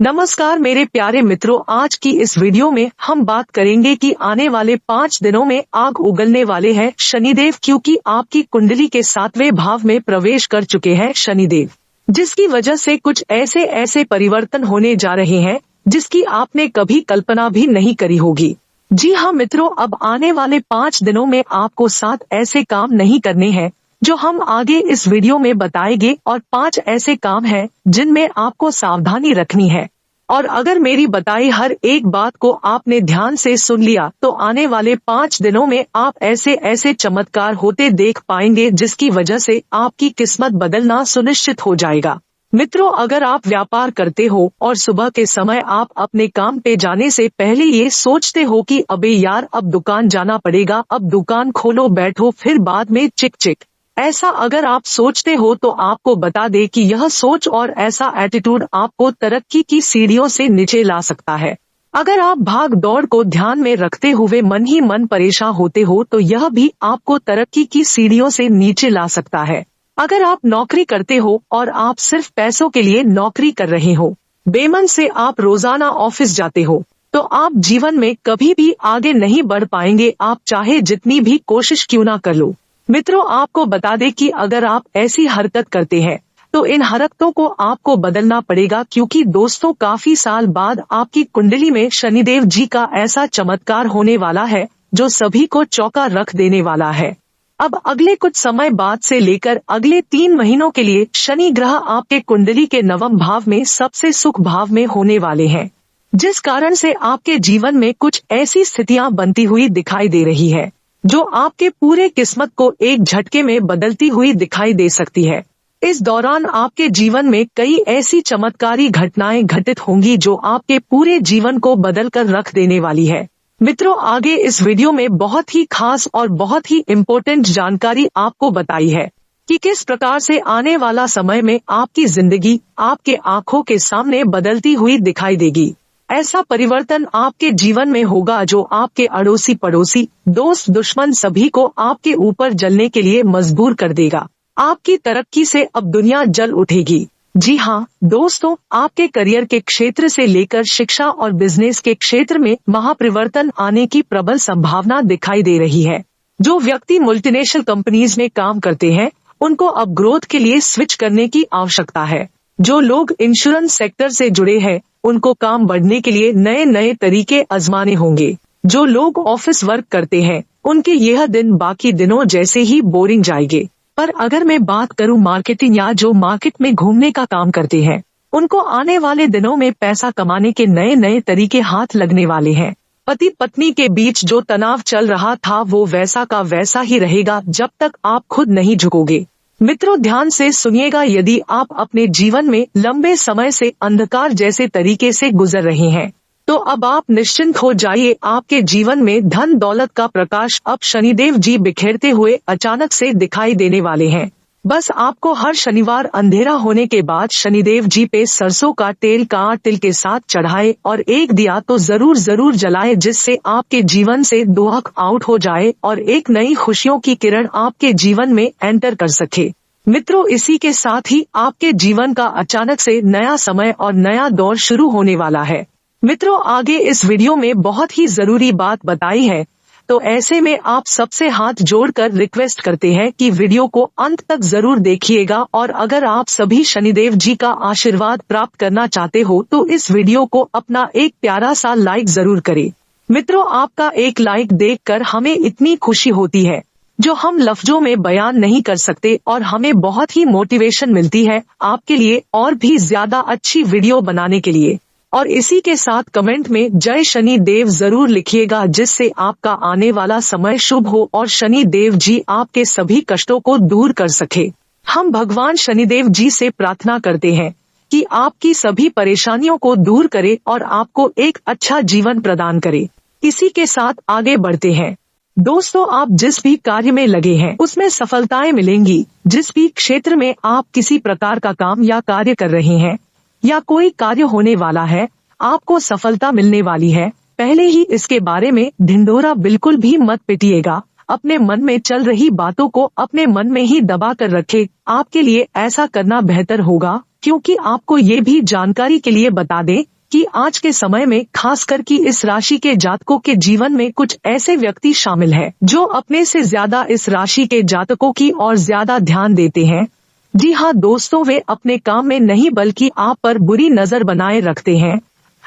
नमस्कार मेरे प्यारे मित्रों, आज की इस वीडियो में हम बात करेंगे कि आने वाले 5 दिनों में आग उगलने वाले हैं शनिदेव, क्योंकि आपकी कुंडली के 7वें भाव में प्रवेश कर चुके हैं शनिदेव, जिसकी वजह से कुछ ऐसे परिवर्तन होने जा रहे हैं जिसकी आपने कभी कल्पना भी नहीं करी होगी। जी हाँ मित्रों, अब आने वाले 5 दिनों में आपको 7 ऐसे काम नहीं करने हैं जो हम आगे इस वीडियो में बताएंगे, और 5 ऐसे काम हैं जिनमें आपको सावधानी रखनी है। और अगर मेरी बताई हर एक बात को आपने ध्यान से सुन लिया तो आने वाले 5 दिनों में आप ऐसे चमत्कार होते देख पाएंगे जिसकी वजह से आपकी किस्मत बदलना सुनिश्चित हो जाएगा। मित्रों, अगर आप व्यापार करते हो और सुबह के समय आप अपने काम पे जाने से पहले ये सोचते हो कि अबे यार अब दुकान जाना पड़ेगा, अब दुकान खोलो बैठो फिर बाद में चिक चिक, ऐसा अगर आप सोचते हो तो आपको बता दे कि यह सोच और ऐसा एटीट्यूड आपको तरक्की की सीढ़ियों से नीचे ला सकता है। अगर आप भाग दौड़ को ध्यान में रखते हुए मन ही मन परेशान होते हो तो यह भी आपको तरक्की की सीढ़ियों से नीचे ला सकता है। अगर आप नौकरी करते हो और आप सिर्फ पैसों के लिए नौकरी कर रहे हो, बेमन से आप रोजाना ऑफिस जाते हो, तो आप जीवन में कभी भी आगे नहीं बढ़ पाएंगे, आप चाहे जितनी भी कोशिश क्यों ना कर लो। मित्रों, आपको बता दें कि अगर आप ऐसी हरकत करते हैं तो इन हरकतों को आपको बदलना पड़ेगा, क्योंकि दोस्तों काफी साल बाद आपकी कुंडली में शनिदेव जी का ऐसा चमत्कार होने वाला है जो सभी को चौंका रख देने वाला है। अब अगले कुछ समय बाद से लेकर अगले 3 महीनों के लिए शनि ग्रह आपके कुंडली के 9वें भाव में सबसे सुख भाव में होने वाले हैं, जिस कारण से आपके जीवन में कुछ ऐसी स्थितियां बनती हुई दिखाई दे रही है जो आपके पूरे किस्मत को एक झटके में बदलती हुई दिखाई दे सकती है। इस दौरान आपके जीवन में कई ऐसी चमत्कारी घटनाएं घटित होंगी जो आपके पूरे जीवन को बदल कर रख देने वाली है। मित्रों, आगे इस वीडियो में बहुत ही खास और बहुत ही इम्पोर्टेंट जानकारी आपको बताई है कि किस प्रकार से आने वाला समय में आपकी जिंदगी आपके आंखों के सामने बदलती हुई दिखाई देगी। ऐसा परिवर्तन आपके जीवन में होगा जो आपके अड़ोसी पड़ोसी दोस्त दुश्मन सभी को आपके ऊपर जलने के लिए मजबूर कर देगा। आपकी तरक्की से अब दुनिया जल उठेगी। जी हाँ दोस्तों, आपके करियर के क्षेत्र से लेकर शिक्षा और बिजनेस के क्षेत्र में महापरिवर्तन आने की प्रबल संभावना दिखाई दे रही है। जो व्यक्ति मल्टीनेशनल कंपनीज में काम करते हैं उनको अब ग्रोथ के लिए स्विच करने की आवश्यकता है। जो लोग इंश्योरेंस सेक्टर से जुड़े हैं उनको काम बढ़ने के लिए नए तरीके आजमाने होंगे। जो लोग ऑफिस वर्क करते हैं उनके यह दिन बाकी दिनों जैसे ही बोरिंग जाएंगे। पर अगर मैं बात करूं मार्केटिंग या जो मार्केट में घूमने का काम करते हैं, उनको आने वाले दिनों में पैसा कमाने के नए तरीके हाथ लगने वाले हैं। पति पत्नी के बीच जो तनाव चल रहा था वो वैसा का वैसा ही रहेगा जब तक आप खुद नहीं झुकोगे। मित्रों, ध्यान से सुनिएगा, यदि आप अपने जीवन में लंबे समय से अंधकार जैसे तरीके से गुजर रहे हैं तो अब आप निश्चिंत हो जाइए। आपके जीवन में धन दौलत का प्रकाश अब शनिदेव जी बिखेरते हुए अचानक से दिखाई देने वाले हैं। बस आपको हर शनिवार अंधेरा होने के बाद शनिदेव जी पे सरसों का तेल का तिल के साथ चढ़ाए और एक दिया तो जरूर जलाए, जिससे आपके जीवन से दुख आउट हो जाए और एक नई खुशियों की किरण आपके जीवन में एंटर कर सके। मित्रों, इसी के साथ ही आपके जीवन का अचानक से नया समय और नया दौर शुरू होने वाला है। मित्रों, आगे इस वीडियो में बहुत ही जरूरी बात बताई है, तो ऐसे में आप सबसे हाथ जोड़कर रिक्वेस्ट करते हैं कि वीडियो को अंत तक जरूर देखिएगा, और अगर आप सभी शनिदेव जी का आशीर्वाद प्राप्त करना चाहते हो तो इस वीडियो को अपना एक प्यारा सा लाइक जरूर करें। मित्रों, आपका एक लाइक देखकर हमें इतनी खुशी होती है जो हम लफ्जों में बयान नहीं कर सकते, और हमें बहुत ही मोटिवेशन मिलती है आपके लिए और भी ज्यादा अच्छी वीडियो बनाने के लिए। और इसी के साथ कमेंट में जय शनि देव जरूर लिखिएगा, जिससे आपका आने वाला समय शुभ हो और शनि देव जी आपके सभी कष्टों को दूर कर सके। हम भगवान शनिदेव जी से प्रार्थना करते हैं कि आपकी सभी परेशानियों को दूर करे और आपको एक अच्छा जीवन प्रदान करे। इसी के साथ आगे बढ़ते हैं। दोस्तों, आप जिस भी कार्य में लगे हैं उसमें सफलताएं मिलेंगी। जिस भी क्षेत्र में आप किसी प्रकार का काम या कार्य कर रहे हैं या कोई कार्य होने वाला है, आपको सफलता मिलने वाली है। पहले ही इसके बारे में ढिंढोरा बिल्कुल भी मत पिटिएगा। अपने मन में चल रही बातों को अपने मन में ही दबा कर रखे। आपके लिए ऐसा करना बेहतर होगा। क्योंकि आपको ये भी जानकारी के लिए बता दें कि आज के समय में खासकर कि इस राशि के जातकों के जीवन में कुछ ऐसे व्यक्ति शामिल हैं जो अपने से ज्यादा इस राशि के जातकों की और ज्यादा ध्यान देते हैं। जी हाँ दोस्तों, वे अपने काम में नहीं बल्कि आप पर बुरी नजर बनाए रखते हैं।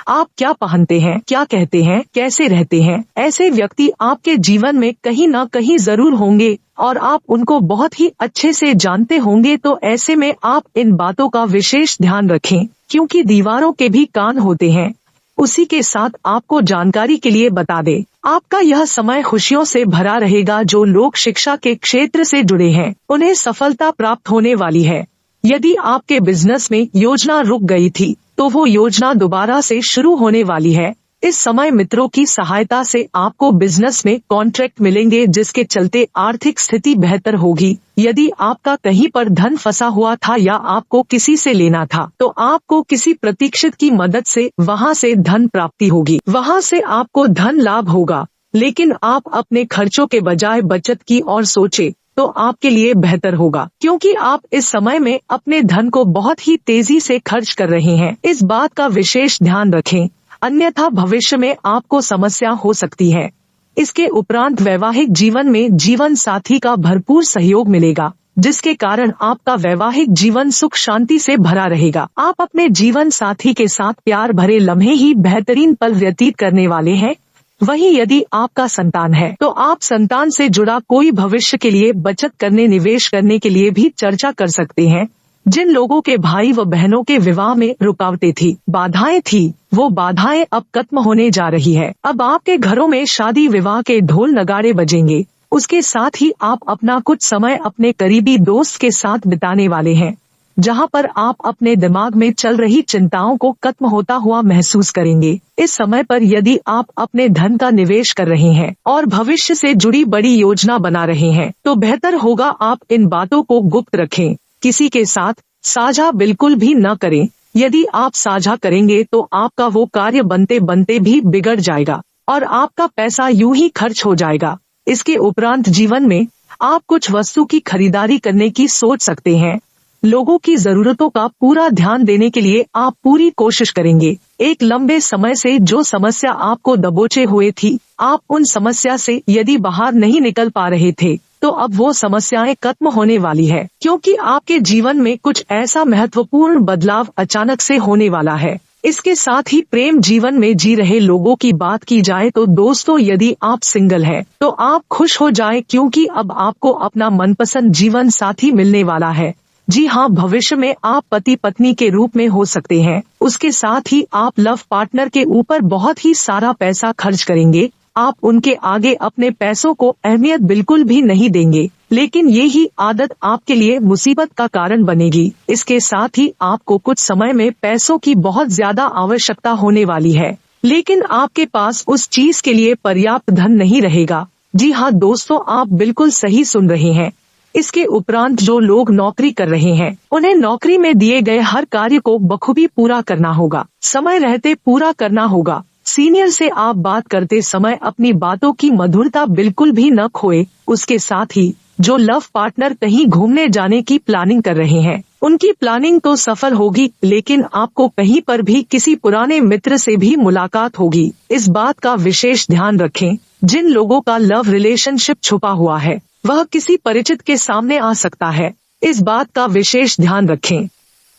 आप क्या पहनते हैं, क्या कहते हैं, कैसे रहते हैं, ऐसे व्यक्ति आपके जीवन में कहीं न कहीं जरूर होंगे और आप उनको बहुत ही अच्छे से जानते होंगे। तो ऐसे में आप इन बातों का विशेष ध्यान रखें, क्योंकि दीवारों के भी कान होते हैं। उसी के साथ आपको जानकारी के लिए बता दें, आपका यह समय खुशियों से भरा रहेगा। जो लोग शिक्षा के क्षेत्र से जुड़े हैं उन्हें सफलता प्राप्त होने वाली है। यदि आपके बिजनेस में योजना रुक गई थी तो वो योजना दोबारा से शुरू होने वाली है। इस समय मित्रों की सहायता से आपको बिजनेस में कॉन्ट्रैक्ट मिलेंगे, जिसके चलते आर्थिक स्थिति बेहतर होगी। यदि आपका कहीं पर धन फंसा हुआ था या आपको किसी से लेना था तो आपको किसी प्रतीक्षित की मदद से वहां से धन प्राप्ति होगी, वहां से आपको धन लाभ होगा। लेकिन आप अपने खर्चों के बजाय बचत की ओर सोचे तो आपके लिए बेहतर होगा, क्योंकि आप इस समय में अपने धन को बहुत ही तेजी से खर्च कर रहे हैं। इस बात का विशेष ध्यान रखें, अन्यथा भविष्य में आपको समस्या हो सकती है। इसके उपरांत वैवाहिक जीवन में जीवन साथी का भरपूर सहयोग मिलेगा, जिसके कारण आपका वैवाहिक जीवन सुख शांति से भरा रहेगा। आप अपने जीवन साथी के साथ प्यार भरे लम्हे ही बेहतरीन पल व्यतीत करने वाले हैं। वहीं यदि आपका संतान है तो आप संतान से जुड़ा कोई भविष्य के लिए बचत करने, निवेश करने के लिए भी चर्चा कर सकते हैं। जिन लोगों के भाई व बहनों के विवाह में रुकावटें थी, बाधाएं थी, वो बाधाएं अब खत्म होने जा रही है। अब आपके घरों में शादी विवाह के ढोल नगाड़े बजेंगे। उसके साथ ही आप अपना कुछ समय अपने करीबी दोस्त के साथ बिताने वाले हैं, जहां पर आप अपने दिमाग में चल रही चिंताओं को खत्म होता हुआ महसूस करेंगे। इस समय पर यदि आप अपने धन का निवेश कर रहे हैं और भविष्य से जुड़ी बड़ी योजना बना रहे हैं तो बेहतर होगा आप इन बातों को गुप्त रखें, किसी के साथ साझा बिल्कुल भी न करें। यदि आप साझा करेंगे तो आपका वो कार्य बनते बनते भी बिगड़ जाएगा और आपका पैसा यूं ही खर्च हो जाएगा। इसके उपरांत जीवन में आप कुछ वस्तु की खरीदारी करने की सोच सकते हैं। लोगों की जरूरतों का पूरा ध्यान देने के लिए आप पूरी कोशिश करेंगे। एक लंबे समय से जो समस्या आपको दबोचे हुए थी, आप उन समस्या से यदि बाहर नहीं निकल पा रहे थे तो अब वो समस्याएं खत्म होने वाली है, क्योंकि आपके जीवन में कुछ ऐसा महत्वपूर्ण बदलाव अचानक से होने वाला है। इसके साथ ही प्रेम जीवन में जी रहे लोगों की बात की जाए तो दोस्तों, यदि आप सिंगल हैं तो आप खुश हो जाएं, क्योंकि अब आपको अपना मनपसंद जीवन साथी मिलने वाला है। जी हाँ, भविष्य में आप पति पत्नी के रूप में हो सकते हैं। उसके साथ ही आप लव पार्टनर के ऊपर बहुत ही सारा पैसा खर्च करेंगे। आप उनके आगे अपने पैसों को अहमियत बिल्कुल भी नहीं देंगे, लेकिन ये ही आदत आपके लिए मुसीबत का कारण बनेगी। इसके साथ ही आपको कुछ समय में पैसों की बहुत ज्यादा आवश्यकता होने वाली है, लेकिन आपके पास उस चीज के लिए पर्याप्त धन नहीं रहेगा। जी हाँ दोस्तों, आप बिल्कुल सही सुन रहे हैं। इसके उपरांत जो लोग नौकरी कर रहे हैं उन्हें नौकरी में दिए गए हर कार्य को बखूबी पूरा करना होगा, समय रहते पूरा करना होगा। सीनियर से आप बात करते समय अपनी बातों की मधुरता बिल्कुल भी न खोए। उसके साथ ही जो लव पार्टनर कहीं घूमने जाने की प्लानिंग कर रहे हैं उनकी प्लानिंग तो सफल होगी, लेकिन आपको कहीं पर भी किसी पुराने मित्र से भी मुलाकात होगी। इस बात का विशेष ध्यान रखें। जिन लोगों का लव रिलेशनशिप छुपा हुआ है वह किसी परिचित के सामने आ सकता है। इस बात का विशेष ध्यान रखें।